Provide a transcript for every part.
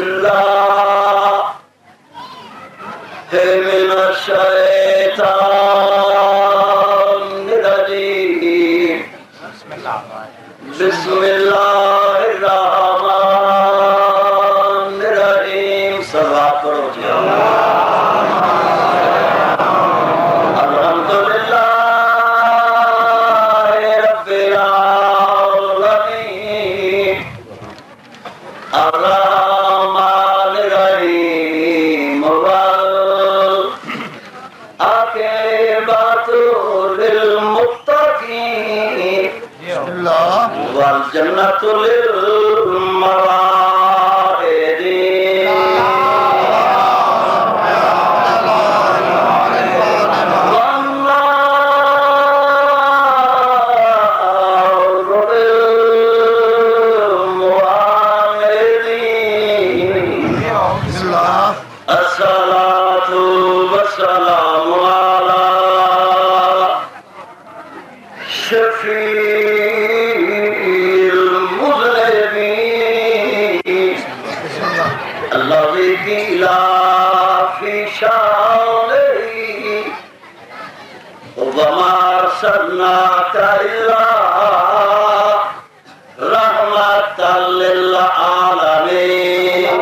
बिल्लाहि मिनश्शैतानिर्रजीम बिस्मिल्लाहिर्रहमानिर्रहीम। सवा करो जी अल्हम्दुलिल्लाहि रब्बिल आलमीन अर्रहमानिर रहीम आक़िबतु लिल मुत्तक़ीन वल जन्नतु लिल मुवाहिदीन। अस्सलातु वस्सलामु अला शफीइल मुज़निबीन अल्लज़ी क़ीला फ़ी शानिही व मा अरसलनाका इल्ला रहमतल लिल आलमीन।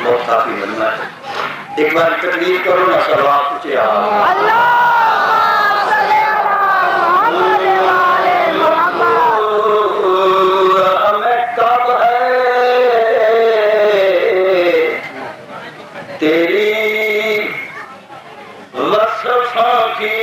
बहुत काफी बनना है। एक बार तकलीफ करो ना सलवात पूछे हमें कब है तेरी वसफ़ा की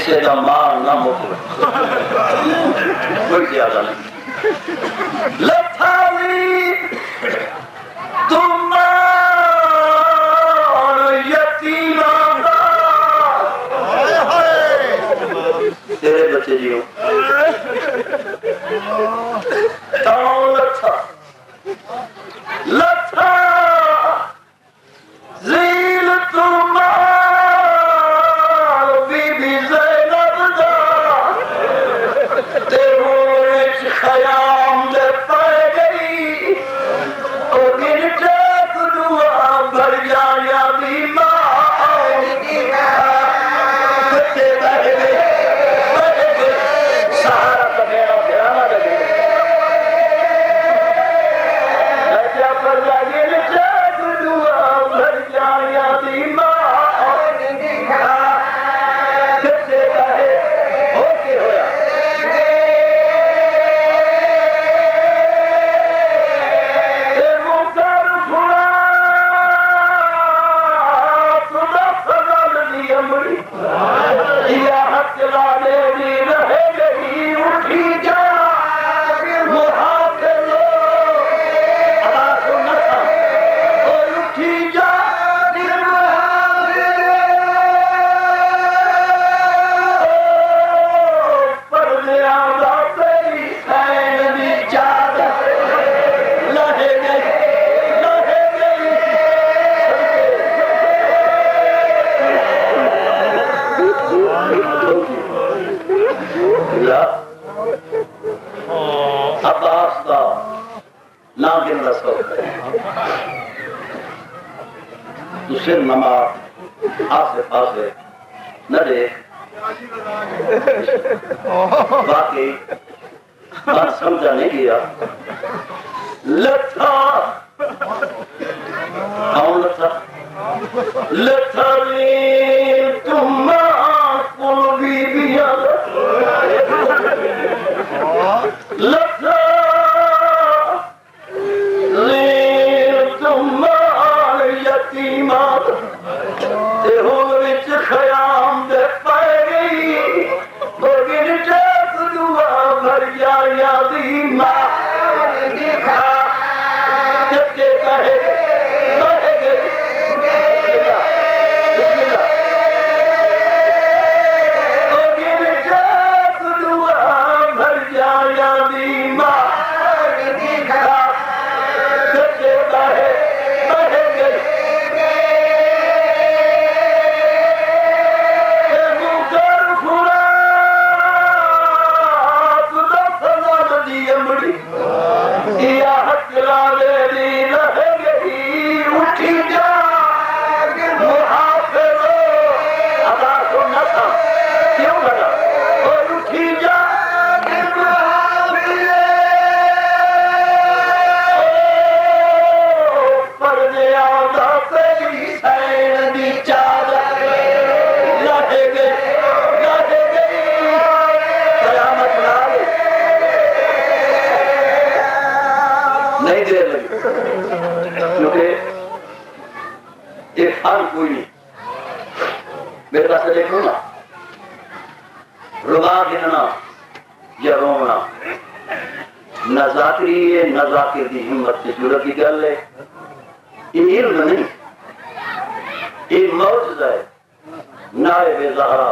किसी का माल ना मुकले कोई ज्यादा नहीं लथावी तुम यतीमा तेरे बच्चे जी लथा लथा जील तुम्हार बीबी ज़ैनब दा तेरे विच ख़याम दे पै गई ओ गिन टेक दुआ भर जाया दी मां कते बह गए सहारा का बेड़ा गिराना लगे लजा पर लगे टेक दुआ भर जाया दी मां कते बह हो के होया ते मुकर फुला तुदा फजल दी अमरी या हक लाले दी रहे गई उठी जा मुहाफिलो अदा सुन्नता ओ उठी जा पर्दे आदा तेरी सैन दी चादर लहे गई ला अब्बास का ना गिन रसो तुझे नमाज आसे पासे न देख बाकी बात समझा नहीं गया लथा कौन लथा लथा तुम कुल बीबिया लथा तुम यतीमा ते हुन विच ख़याम दे पै गई ओ गिन टेक दुआ भर जाया दी मां कते कहे बह गई ओ गिन टेक दुआ भर जाया दी मां कते कहे बह गई मुकर फुला तुदा फजल दी अमरी या हक लाले दी रह गई उठी जा मुहाफिलो अदा सुन्नता क्यों लगा और उठी जा पर्दे आदा तेरी सैन दी चादर लहे गई कयामत ना आई। नहीं देर लगी क्योंकि ये फल कोई नहीं मेरे पास देखो ना रुबा गिनना या रोना न जाकरी है न जाकिर की हिम्मत की जरूरत की गल है ये इल्म नहीं ये मौजूदा है नाए बेज़हरा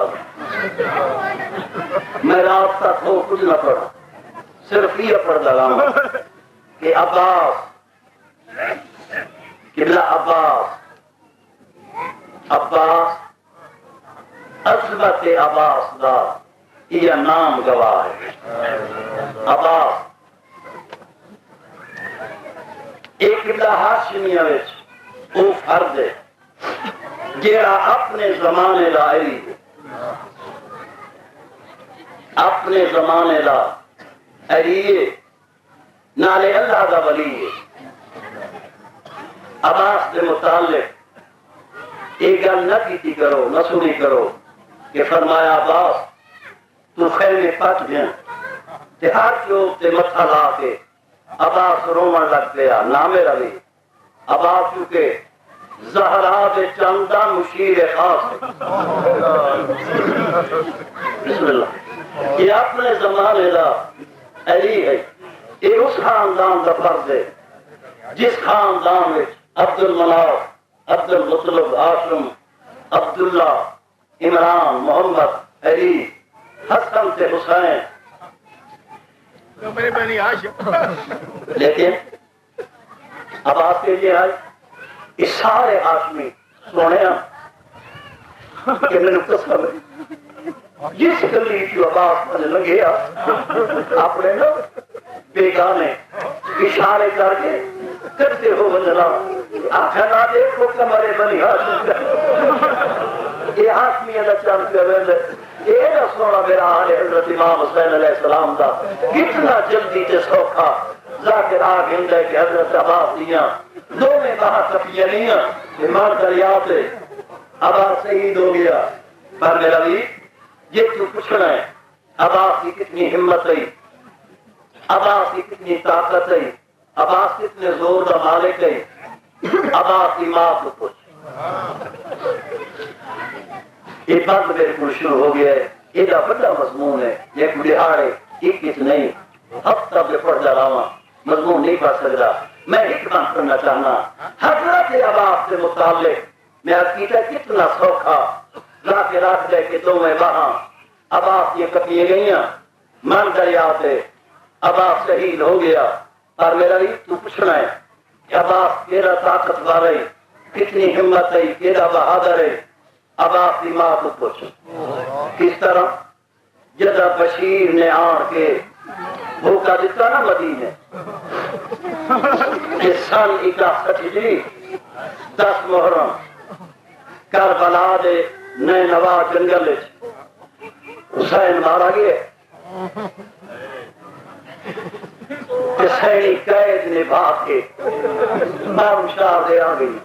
मैं रात तक हो कुछ न पढ़ा सिर्फ ये पढ़ लगा कि अब्बास किबला अब्बास असबत अब्बास दा यह नाम गवाह है अब्बास एक किबला हाशिमिया विच वो फर्द है जेड़ा अपने जमाने दा अली अपने जमाने दा अली नाले अल्लाह दा वली है अब्बास के मुतालिक एक गल न की करो न सुनी करो कि फरमाया अब्बास तू खैमे पट गया हाथ के ऊपर मथा ला के अब्बास रोवन लग गया ना मेरा भी अब्बास क्योंकि ज़हरा दे चंदा मुशीर खास। बिस्मिल्लाह। ये अपने जमाने का अली है। ये उस खानदान का फर्ज है जिस खानदान में अब्दुल मनाफ, अब्दुल मुतलब, हाशिम, अब्दुल्ला, इमरान, मोहम्मद, अली, हसन से हुसैन। लेकिन अब आपके लिए है ये सारे आदमी सोने कि मैंने कसम जिस गली की आवाज मुझे लगे अपने ना बेगाने इशारे करके करते हो बंदना आखा ना देखो कमरे बनी ये आदमी का चल के ये ना सोना मेरा हाल है हजरत इमाम हुसैन अलैहिस्सलाम का कितना जल्दी से सौखा जाकिर आ गया कि हजरत अब्बास दिया दो में बाहर कपियां नहीं ईमान दरिया से अब्बास शहीद हो गया। पर मेरा भी ये तू पूछना है अब्बास की कितनी हिम्मत है, अब्बास की कितनी ताकत है, अब्बास कितने जोर का मालिक है। अब्बास की मां को पूछ। ये बात मेरे को शुरू हो गया है। ये बड़ा मजमून है। ये दिहाड़े एक नहीं हफ्ता में पढ़ जा रहा हूँ मजमून नहीं पढ़ सकता। मैं एक बात करना चाहना हजरत अब्बास से मुताल्लिक मैं अकीदा कितना सौखा लाके रख दे के दो में वहां अब्बास ये कपिए गई मन दरिया से अब्बास शहीद हो गया। पर मेरा भी तू पूछना है अब्बास केरा ताकतवर है, कितनी हिम्मत है, केरा बहादुर है। अब्बास की मां को पूछ किस तरह जदा बशीर ने आड़ के भूखा दिता ना मदीने सन 61 10 मुहर्रम करबला दे नैनवा जंगल हुसैन मारा गया। सैनी कैद निभा के शाह दे आ गई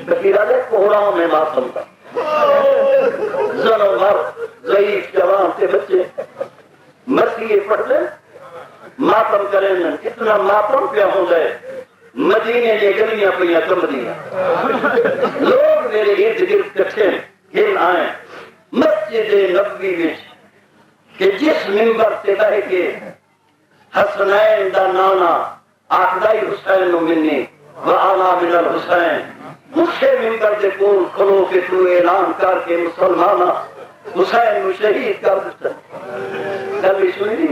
कबीरा दे कोहरा में मातम था जनो मर ज़ईफ जवान से बच्चे मसीहे पढ़ ले मातम करें कितना मातम पे हो गए। मदीने की गलियां पईयां कंबदियां लोग मेरे इर्द गिर्द इकट्ठे हिल आए मस्जिद नबवी में कि जिस मिंबर से बह के हसनैन दा नाना आखदाई हुसैन मिन्नी व आना मिनल हुसैन उसे मिंबर दे कोल खलो के तू ऐलान करके मुसलमाना हुसैन को शहीद कर दिता। कभी सुनी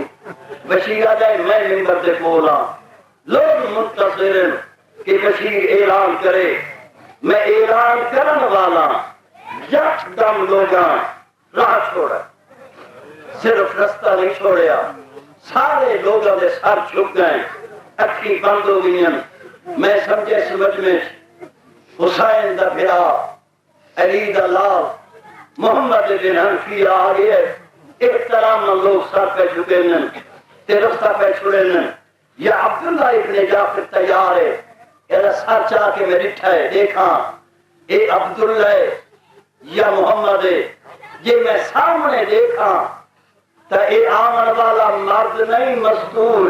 बशीर जाए मैं मिंबर दे कोल लोग मुंतज़िर कि बशीर ऐलान करे। मैं ऐलान करन वाला यकदम लोगा राह छोड़ा सिर्फ रास्ता नहीं छोड़िया सारे लोगों के सर झुक गए अखी बंद हो गई। मैं समझे समझ में हुसैन दा भरा अली दा लाल मोहम्मद बिन हनफिया आ गए। एक तरह लोग सर पे झुके ते रास्ता पे छोड़े या अब्दुल्ला इब्ने जाफर तैयार है यार सर चाह के मैं डिठा है देखा ये अब्दुल्ला है या मोहम्मद है। ये मैं सामने देखा तो ये आमन वाला मर्द नहीं मजदूर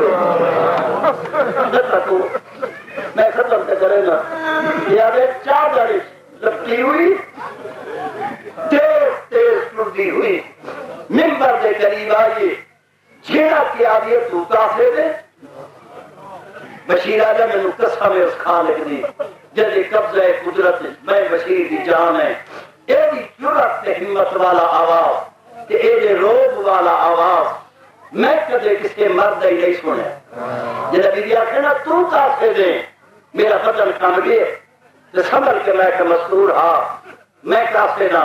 मैं खत्म से करेगा यार चादर लपटी हुई तेज तेज टूटी हुई मिंबर के करीब आई छेड़ा के आगे तू काफे दे बशीर आजा मैनू कसम है उस खालिक दी जदे कब्जा है कुदरत मैं बशीर की जान है। एदी जुरत ते हिम्मत वाला आवाज ते एदे रोब वाला आवाज मैं कदे किसी मर्द ही नहीं सुने। जब बीवी आखे ना तू काफे दे मेरा बदन कम गए तो समझ के मैं मस्तूर हाँ मैं काफे ना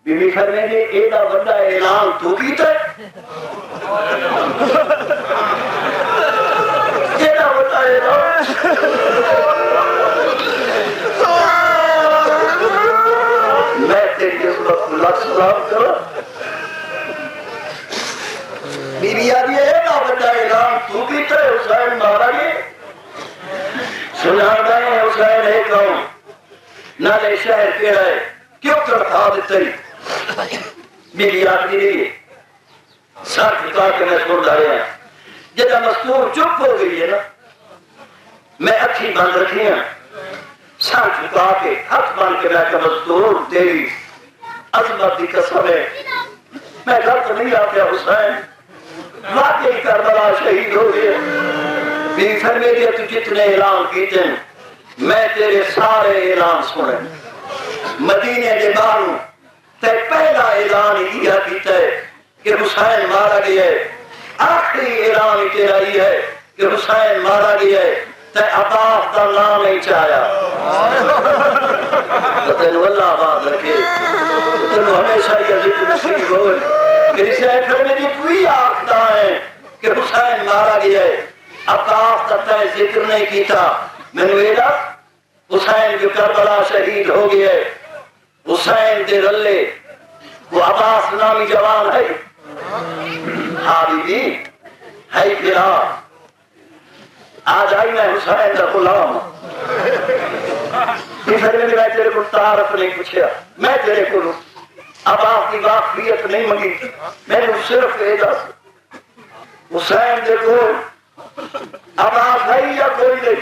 बीवी फरमेगी एदा बड़ा ऐलान तू कीता एदा बड़ा ऐलान मैं तेरी किस्मत लक्ष्य सलाम करो। बीवी आ रही है ना बड़ा ऐलान तू कीता हुसैन मारा गया सुना गए हुसैन है कौन नाले शहर के है क्यों तड़पा देते मेरी आदमी रही सर झुका के मैं सुन रहे हैं जब मस्तूर चुप हो गई है ना मैं अखी बंद रखी है सर झुका के हाथ बन के मैं मजदूर तेरी अजमत की कसम है मैं गलत नहीं आ गया हुसैन वाकई करबला शहीद हो गए फिर मेरे तू जितने ऐलान किए मैं तेरे सारे ऐलान सुने मदीने के बाहरों ते पहला ऐलान यह किया है कि हुसैन मारा गया है आखिरी ऐलान तेरा ही है कि हुसैन मारा गया है ते अब्बास का नाम नहीं चाया तो तेन अल्लाह बात रखे तेन हमेशा ये जिक्र नसीब हो कि इसे फिर मेरी कोई आखदा है कि हुसैन मारा गया है अब्बास का तय जिक्र नहीं किया मैंने ये हुसैन जो करबला शहीद हो गया है हुसैन दे रल्ले वो अब्बास नामी जवान है हाँ बीबी है फिरा आज आई मैं हुसैन का गुलाम मैं तेरे को तारफ नहीं पूछा मैं तेरे को अब्बास की वाकफियत नहीं मंगी मैंने सिर्फ ये दस हुसैन देखो अब्बास है या कोई नहीं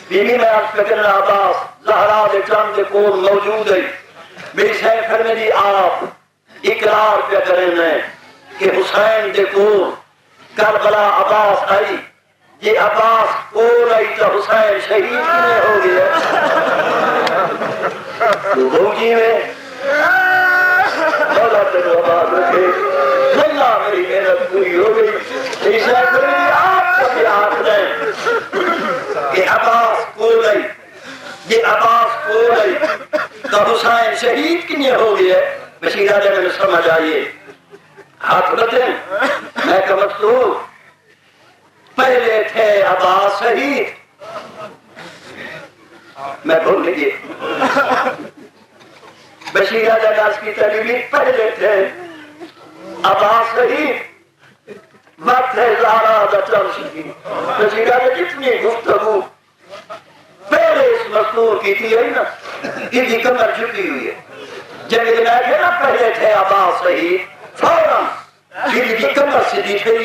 बीवी में आज कहना अब्बास ज़हरा दे चांद दे कोल मौजूद है मेरी शहर में दी आप इकरार पे करें कि हुसैन दे कोल करबला अब्बास आई ये अब्बास कोल आई तो हुसैन शहीद किने हो गया तो भौजी में मौला तेरे आवाज रखे वल्लाह मेरी मेहनत पूरी हो गई मेरी शहर में दी आप कभी हाथ दें ये अब्बास कोल आई ये अब्बास कोल आई तो हुसैन शहीद किने हो गया बशीर आले में समझ आइए हाथ रखे मैं कमस्तू पहले थे अब्बास शहीद मैं भूल गया बशीर आले की तलीमी पहले थे अब्बास शहीद वक्त है ज़हरा दा शहीद बशीर आले कितनी गुफ्तगू पहले इस मजदूर की थी है ना इनकी कमर झुकी हुई है जब इतने ना पहले थे अब्बास शहीद फौरन इनकी कमर सीधी थी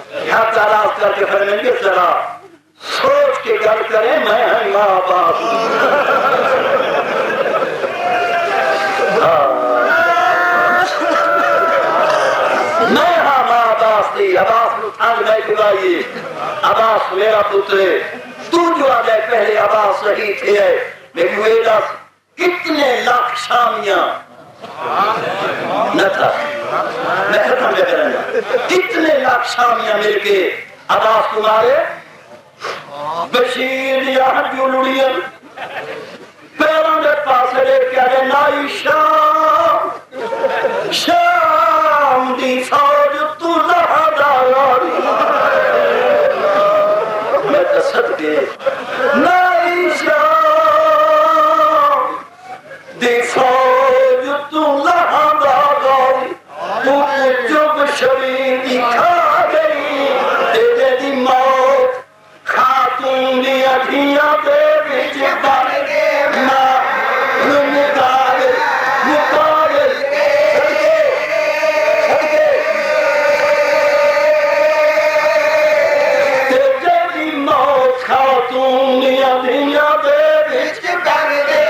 हाथ आराज करके फरमेंगे जरा सोच के गल करें मैं है माँ बाप मैं हाँ माँ बाप थी अब्बास नहीं दिवाइए अब्बास मेरा पुत्र तू जो आ जाए पहले अब्बास शहीद थे मेरी कितने लाख शामियां न था मैं खत्म करूंगा कितने लाख शामियां मिलके अब्बास तुम्हारे बशीर या जुलुड़ियन पैरों के पास लेके आए नाई शाम शाम दी फौज तू लहरारी मैं कसद के नाई शाम दी फौज तू लहरारी तू जुग शरीर दिखा गई तेरे दी मौत खातून दी अखियां दे विच बन गए मां मुकाबले तेरे दी मौत खातून दी अखियां दे विच बन गए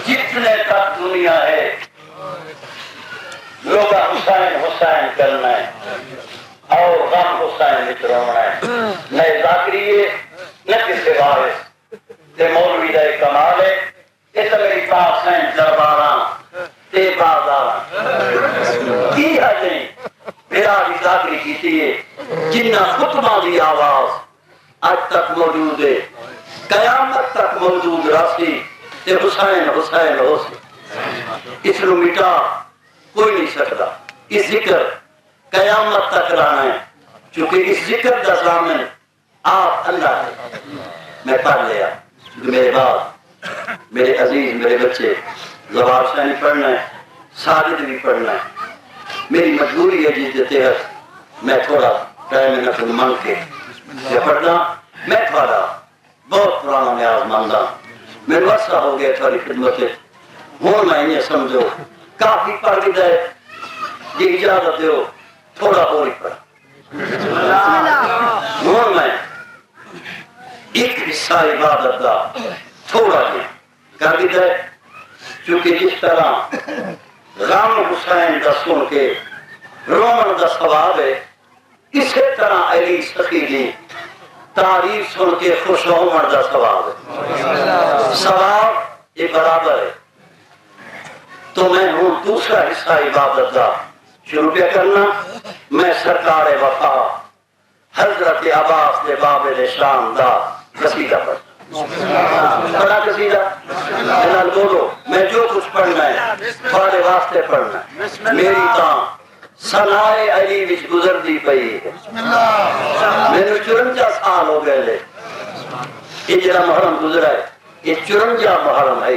जितने तक दुनिया है लोग हुसैन हुसैन करना है और गम हुसैन मित्रोना है न जाकरिए न किसी वारिस ते मौलवी दा कमाल है ये तो मेरी पास है दरबारा ते बाजारा की है मेरा भी जाकरी की थी जिन्ना खुतबा दी आवाज आज तक मौजूद है कयामत तक मौजूद रास्ती ते हुसैन हुसैन हो इसको मिटा कोई नहीं सकता। इस जिक्र कयामत तक रहना है, क्योंकि इस जिक्र का सामने आप अल्लाह है। मैं पढ़ लिया, मेरे बाद मेरे अजीज मेरे बच्चे जवाब शानी पढ़ना है, साजिद भी पढ़ना है। मेरी मजबूरी है जिस तहत मैं थोड़ा टाइम मिनट मांग के पढ़ना। मैं थोड़ा बहुत पुराना न्याज मानदा, मेरे वर्षा हो गया थोड़ी खिदमत हूँ। मैं इन्हें समझो काफी पढ़ भी जाए, ये इजाजत दो थोड़ा और ही पढ़। हूँ मैं एक हिस्सा इबादत का थोड़ा ही कर दी जाए, क्योंकि जिस तरह राम हुसैन का सुन के रोमन का सवाब है, इसी तरह अली सखी की तारीफ सुन के खुश होने का सवाब है। सवाब ये बराबर है। तो मैं हूँ दूसरा हिस्सा इबादत का शुरू क्या करना। मैं सरकार वफा हजरत अब्बास दे बाबे शाम दा कसीदा बड़ा कसीदा बोलो। मैं जो कुछ पढ़ना है थोड़े वास्ते पढ़ना है। मेरी तो सनाए अली विच गुजरती पई है। मेरे 54 साल हो गए। ये जरा मुहर्रम गुजरा है, ये 54 मुहर्रम है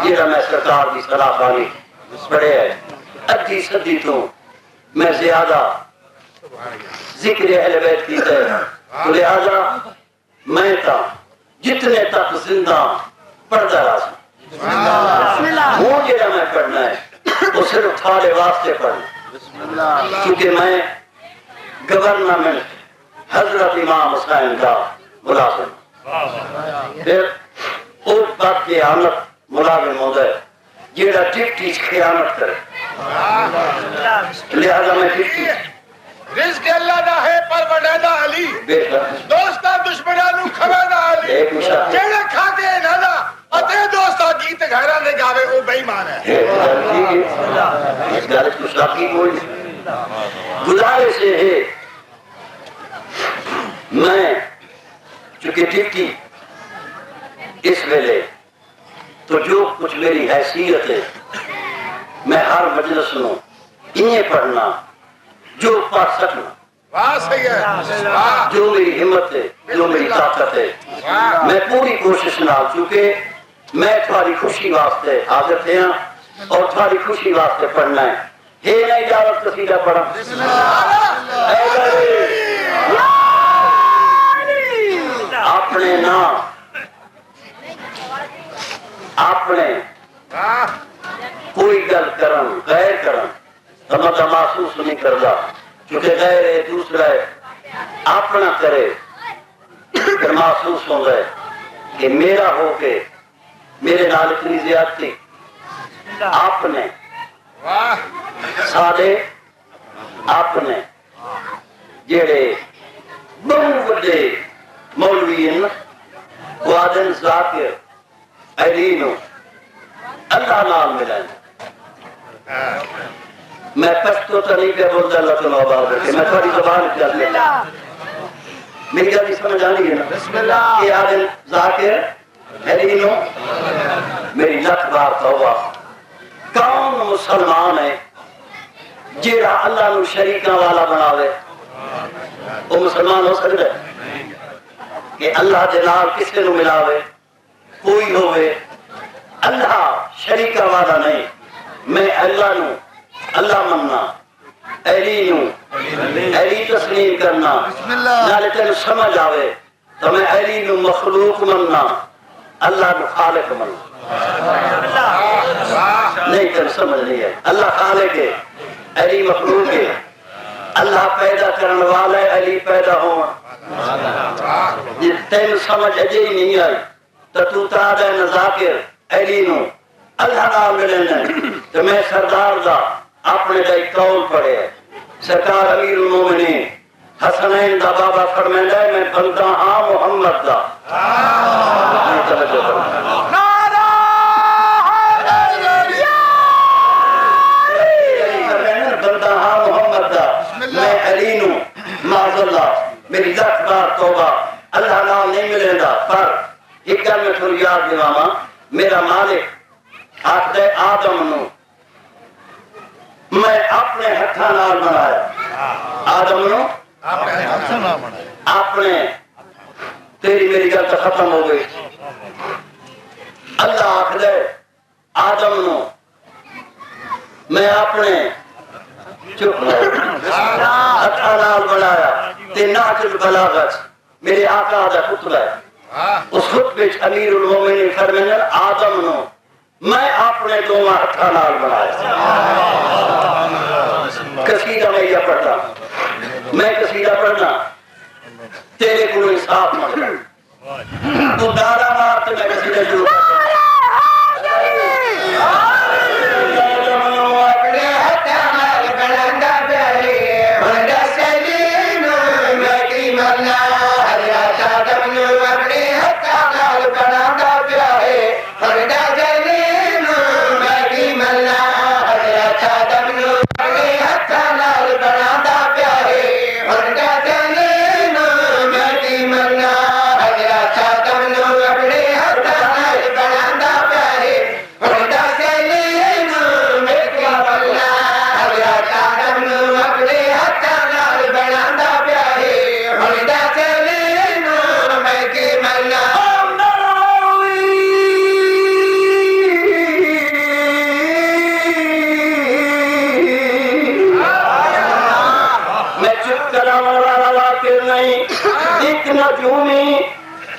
जरा मैं सरकार की सलाह पानी पढ़े है। अद्धी सदी तो मैं ज्यादा जिक्र अहले बैत की तो लिहाजा मैं तो जितने तक जिंदा पढ़ता रहा हूँ। जरा मैं पढ़ना है वो सिर्फ थारे वास्ते पढ़ना, क्योंकि मैं गवर्नमेंट हजरत इमाम हुसैन का मुलाजिम, फिर उस बात की आमद मुलाजिम होता है जेड़ा डिप्टी खियानत करे। लिहाजा मैं डिप्टी रिज़्क़ अल्लाह दा है पर वडेदा अली, दोस्ता दुश्मनां नू खवेदा अली, जेड़े खाते ना दा अते दोस्ता गीत घरां दे गावे ओ बेईमान है। इस गल को साकी कोई गुजारिश है। मैं चूंकि डिप्टी इस वेले तो जो कुछ मेरी हैसियत है मैं हर मजलिस में इन्हें पढ़ना जो पढ़ सकना। वाह सही है। जो मेरी हिम्मत है, जो मेरी ताकत है, मैं पूरी कोशिश ना, चूंकि मैं तुम्हारी खुशी वास्ते हाजिर थे और तुम्हारी खुशी वास्ते पढ़ना है। हे ना इजाजत कसीदा पढ़ा अपने ना अपने कोई गल करन गैर करन तो महसूस नहीं करता, क्योंकि गैर है दूसरा है। अपना करे फिर महसूस होता है कि मेरा होके मेरे नाल इतनी ज्यादती आपने सारे अपने जेड़े बहु बड़े मौलवी वादन जाकिर अली नू अल्लाह नाल मिलन। मैं पश्तो तो नहीं पे बोलता मैं थोड़ी जबान चल लेता। मेरी गल समझ आनी है ना। ये आदम जाकिर अली नू मेरी लख बार तौबा। कौन मुसलमान है जेड़ा अल्लाह नू शरीका वाला बनावे? वो मुसलमान हो सकता है कि अल्लाह दे नाल किसी नू मिलावे? कोई होवे अल्लाह शरीका वाला नहीं। मैं अल्लाह नू अल्लाह मनना, अली नू अली तस्लीम करना, नाले तेन समझ आवे तो मैं अली नू मखलूक मनना, अल्लाह नू खालिक मनना। नहीं तेन समझ नहीं है। अल्लाह खालिक है, अली मखलूक है। अल्लाह पैदा करने वाला है, अली पैदा हो। तेन समझ अजे ही नहीं आई तो तू ताद है जाकिर अली नू अल्लाह नाल मिलना। तो मैं सरदार दा अपने का एक कौल पढ़े सरकार अमीरुल मोमिनीन हसनैन दा बाबा फरमांदा है मैं बंदा हां मोहम्मद दा। बंदा हां मोहम्मद दा। मैं अली नू माज़अल्लाह मेरी लाख बार तौबा अल्लाह नाल नहीं मिलेगा। पर एक गल मैं थोड़ी याद दिलावा, मेरा मालिक आखदे आदम नू मैं अपने हथा नाल बनाया आदम नो अपने तेरी मेरी गल तो खत्म हो गई अल्लाह आखद आदम नो मैं अपने चुप हथा नाल बनाया ते नाजुल बलागत मेरे आका दा खुतबा है उस खुतबे च अमीरुल मोमिनीन फरमाया आदम नो मैं अपने दोवां हथा नाल बनाया कसीदा मैं यह पढ़ता मैं कसीदा पढ़ना तेरे को इंसाफ मांगता तू दारा मार तो मैं कसीदा शुरू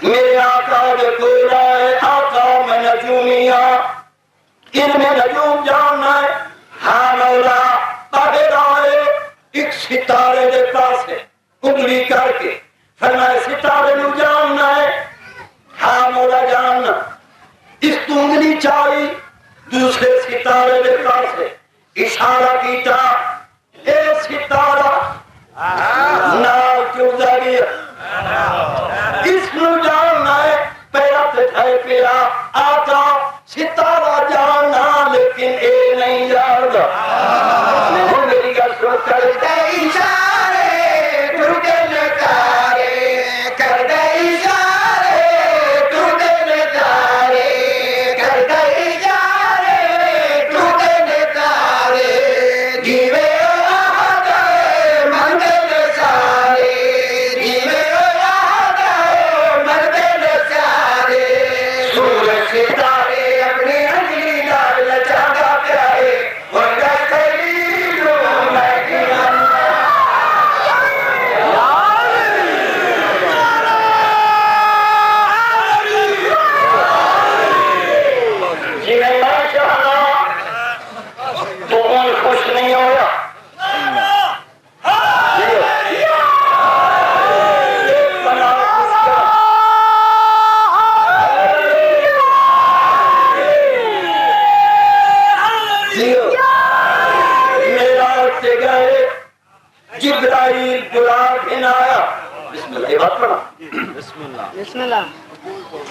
मेरे आका के कोयला है आका मैं नजूमिया इनमें नजूम जानना है हाँ मौला ताहिराए एक सितारे के पास है उंगली करके फरमाए सितारे नू जानना है हाँ मौला जानना इस उंगली चाई दूसरे सितारे के पास है इशारा कीता ए सितारा ना क्यों जागिया इसनु जानना है पैरा पे खाए पिया आका सितारा जानना लेकिन ए नहीं जानता मेरी गल सुन कर दे इशारे तू दिल तारे कर दे इशारे तू दिल तारे कर दे इशारे तू दिल तारे जीवे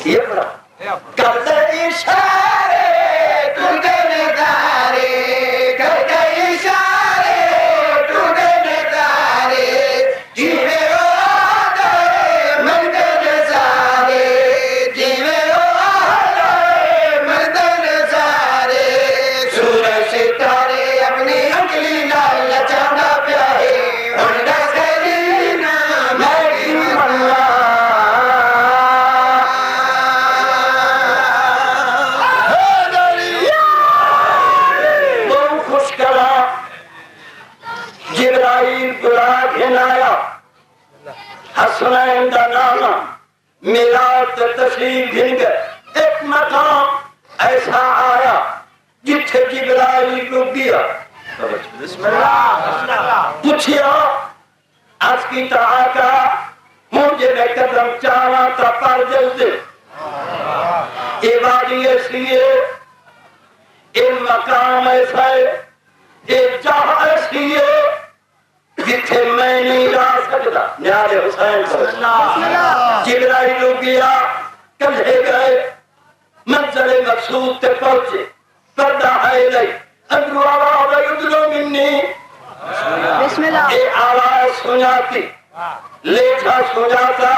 ये पढ़ा करते इशारे तू दिल तारे करते इशारे तू दिल तारे जीवे ओ आदे मंदिर सारे जीवे ओ आदे मंदिर सारे सूरज सितारे अपनी अंगली नाल लचांदा पिया है हुण दस ना मैं की मन्ना हसनैन दा नाम मेरा तस्लीम गिन गए एक मकाम ऐसा आया जिथे जिब्राइल रुक गया पूछिया आज की आका मुझे मैं कदम चावा था पर जल्दी ये वादी ऐसी है ये मकाम ऐसा है ये जहाँ ऐसी है जिथे मैं नहीं जा सकता न्यारे हुसैन जिब्राइल रुक गया कंधे गए मंजिल मकसूद ते पहुंचे पर्दा है लई अंदर आवाज आई उधरो मिन्नी बिस्मिल्लाह ये आवाज सुनाती लेखा सुनाता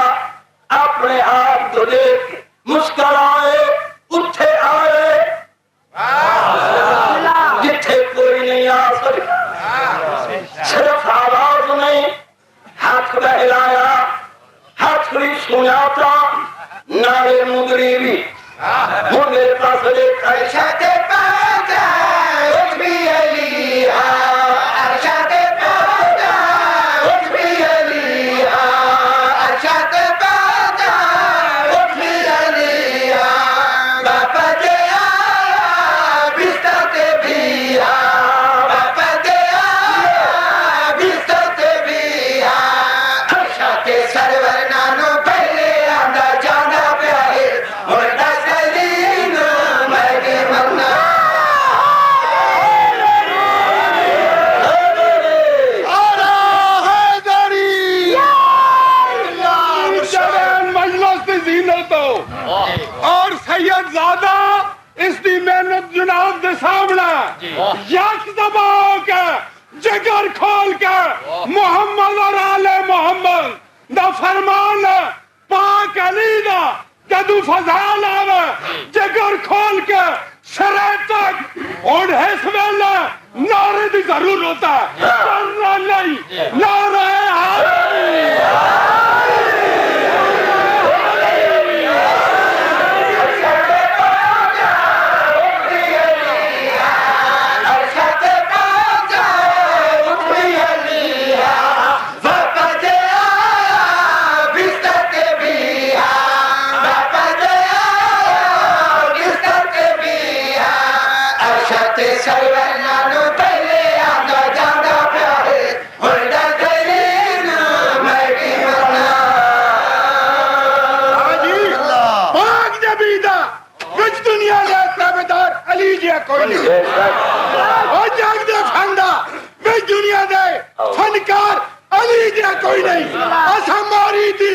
अपने आप को देख मुस्कुराए उठे आए जिथे कोई नहीं आ सकता साहबजादा इसकी मेहनत जनाब के सामने यक दबा के जिगर खोल के मोहम्मद और आले मोहम्मद दा फरमान पाक अली दा जदू फजाल आवे जिगर खोल के सरे तक और इस वेले नारे की जरूरत है करना नहीं नारे फनकार अली जिहा कोई नहीं असा मारी दी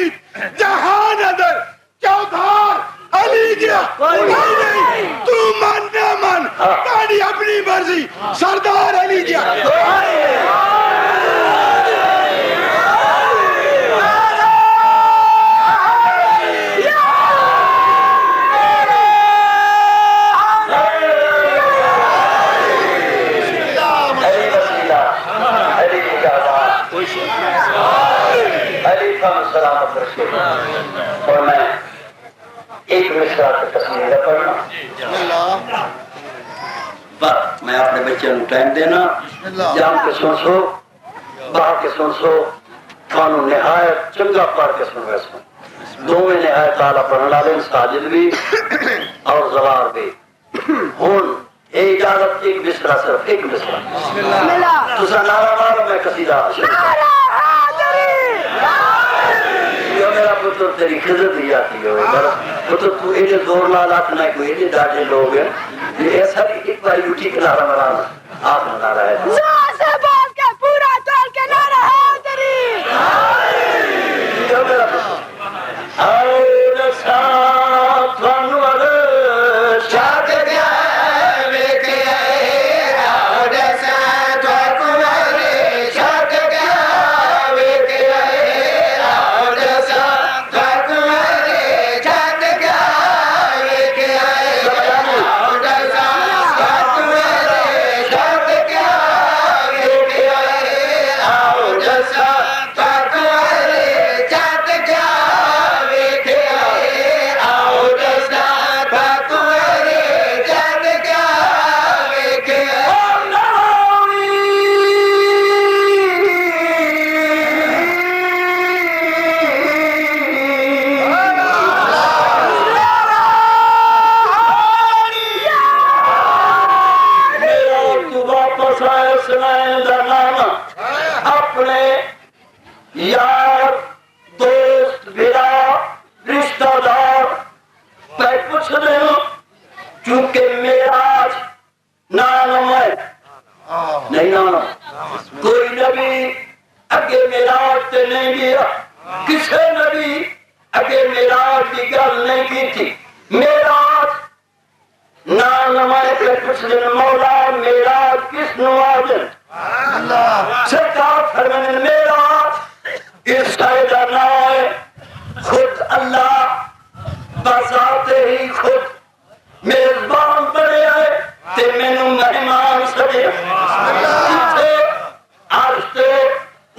जहान अदर चौधार अली जिहा कोई नहीं तू मन न मन ताड़ी अपनी मर्जी सरदार अली जिहा और मैं एक मिसरा की तस्वीर पढ़ना बस मैं अपने बच्चे को टाइम देना जान के सुन सो बाहर के सुन सो कानून निहायत चंगा पढ़ के सुन वैसे दोवें निहायत ताला पढ़ने वाले साजिद भी और जवार भी हूं इजाजत एक मिसरा सिर्फ एक मिसरा तुसा नारा मारो मैं कसीदा मेरा पुत्र तेरी खिदमत ही आती हो पुत्र तू एडे जोर लाल आखना है कोई एडे डाटे लोग हैं ये ऐसा एक बार उठी के नारा मराना आप नारा है जोर से बोल के पूरा टोल के नारा हाज़री यो मेरा पुत्र और साथ वनवर शाद गया लेके और साथ वनवर शाद गया लेके और साथ वनवर शाद गया लेके और साथ वनवर शाद गया लेके और साथ वनवर शाद गया लेके और साथ वनवर शाद गया लेके वापस आए सुनाए नाम अपने यार दोस्त भिरा रिश्तेदार मैं पूछ रही हूँ क्योंकि मेरा नाम है नहीं नाम कोई नबी अगे मेराज से नहीं गया किसी नबी अगे मेराज की गल नहीं की थी मेराज नाम है कुछ दिन मौला मेराज किस नवाजन सरकार फरमान मेराज इस का नाम है खुद अल्लाह बसाते ही खुद मेजबान बने आए ते मैनू मेहमान सजे उठे आस्ते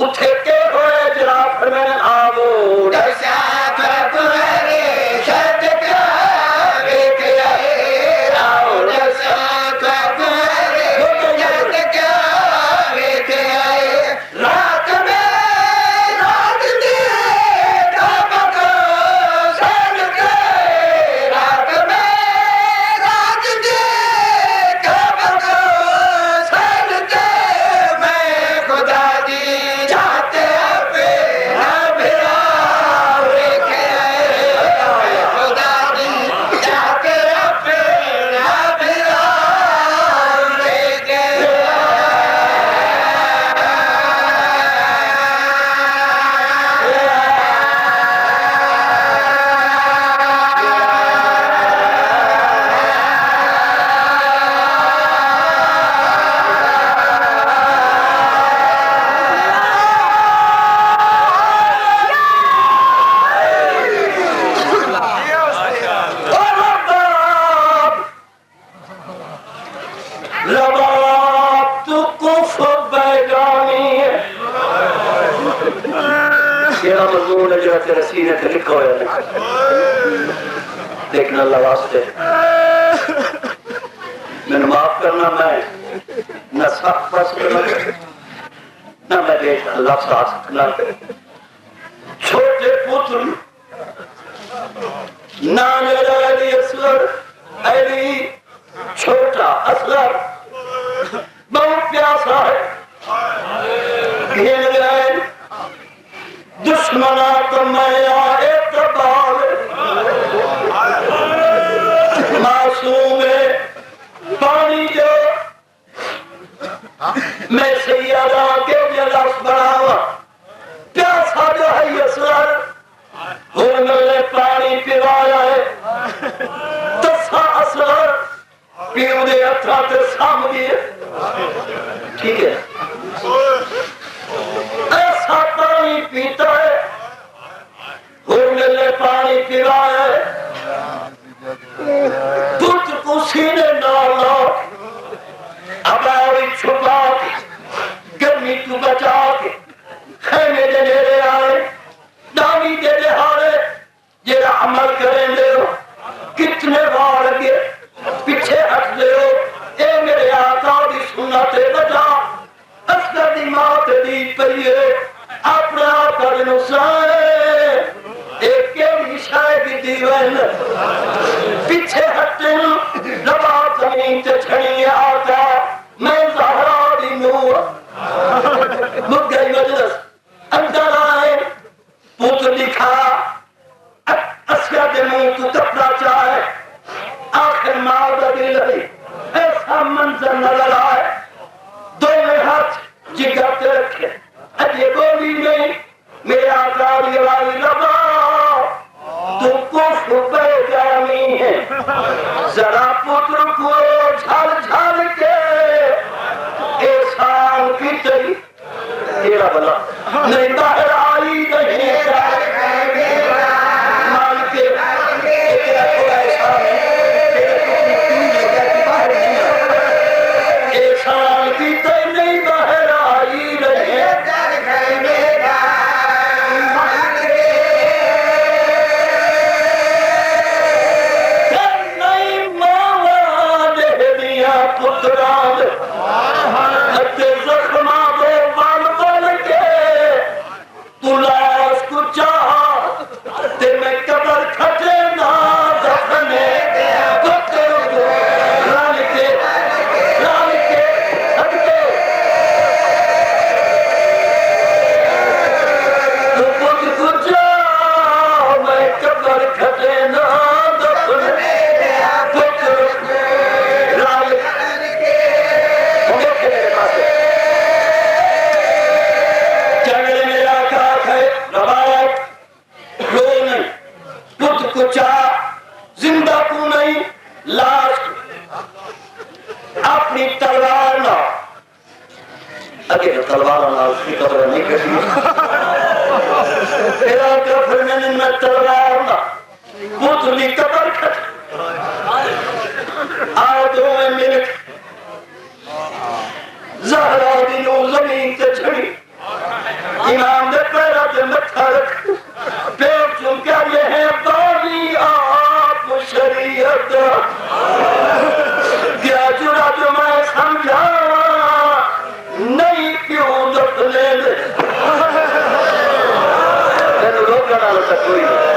उठे के होए जरा फरमान आवो रात में रात केड़ा मजमून है जो तेरे सीने पे लिखा हुआ है देखना अल्लाह वास्ते मैंने माफ करना मैं न सख्त बस न मैं देख लफ्ज आ सकना छोटे पुत्र नाने अली असगर अली छोटा असगर बहुत प्यासा है घेर गए दुश्मना तो मैं आए तबाल मासूम पानी जो मैं सैयदा के जलस बढ़ावा प्यासा जो है असगर और मैंने पानी पिवाया है तसा असगर पीऊ दे हथा ते सामने ठीक है ऐसा पानी पीता है और मैंने पानी पिवाया है पुत्र को सीने डाला अबारी छुपा के गर्मी को बचा के खेमे दे नेड़े आए दावी दे हारे जेरा अमल करेंगे कितने बार लगे पीछे हट दो ए मेरे आका दी सुन्नत बचा असगर दी मौत दी पई है अपना आका नु साए एक केड़ी शायद दीवन पीछे हटे रबा जमीन ते छड़ी आका मैं ज़हरा दी नूर मुक गई मजलिस अंदर आए पुत्र दिखा असगर दे मुंह तू कपड़ा चाहे आखिर मां दा दिल है ऐसा मंजर नजर आए दोनों हाथ जिगर पे रखे अजय बोली नहीं मेरे आका वाली रबा तू कुफ्र पे जानी है जरा पुत्र को झल झल के एहसान की तेरी तेरा भला नहीं बाहर आई नहीं मान के तेरा थोड़ा एहसान है एहसान की तेरी नहीं बाहर आई नहीं इमाम ने पैरा पे मत्था रख पेट चुमका ये है बानी आप शरीयत क्या जुड़ा जो मैं समझा नहीं क्यों दफने में रोकना कोई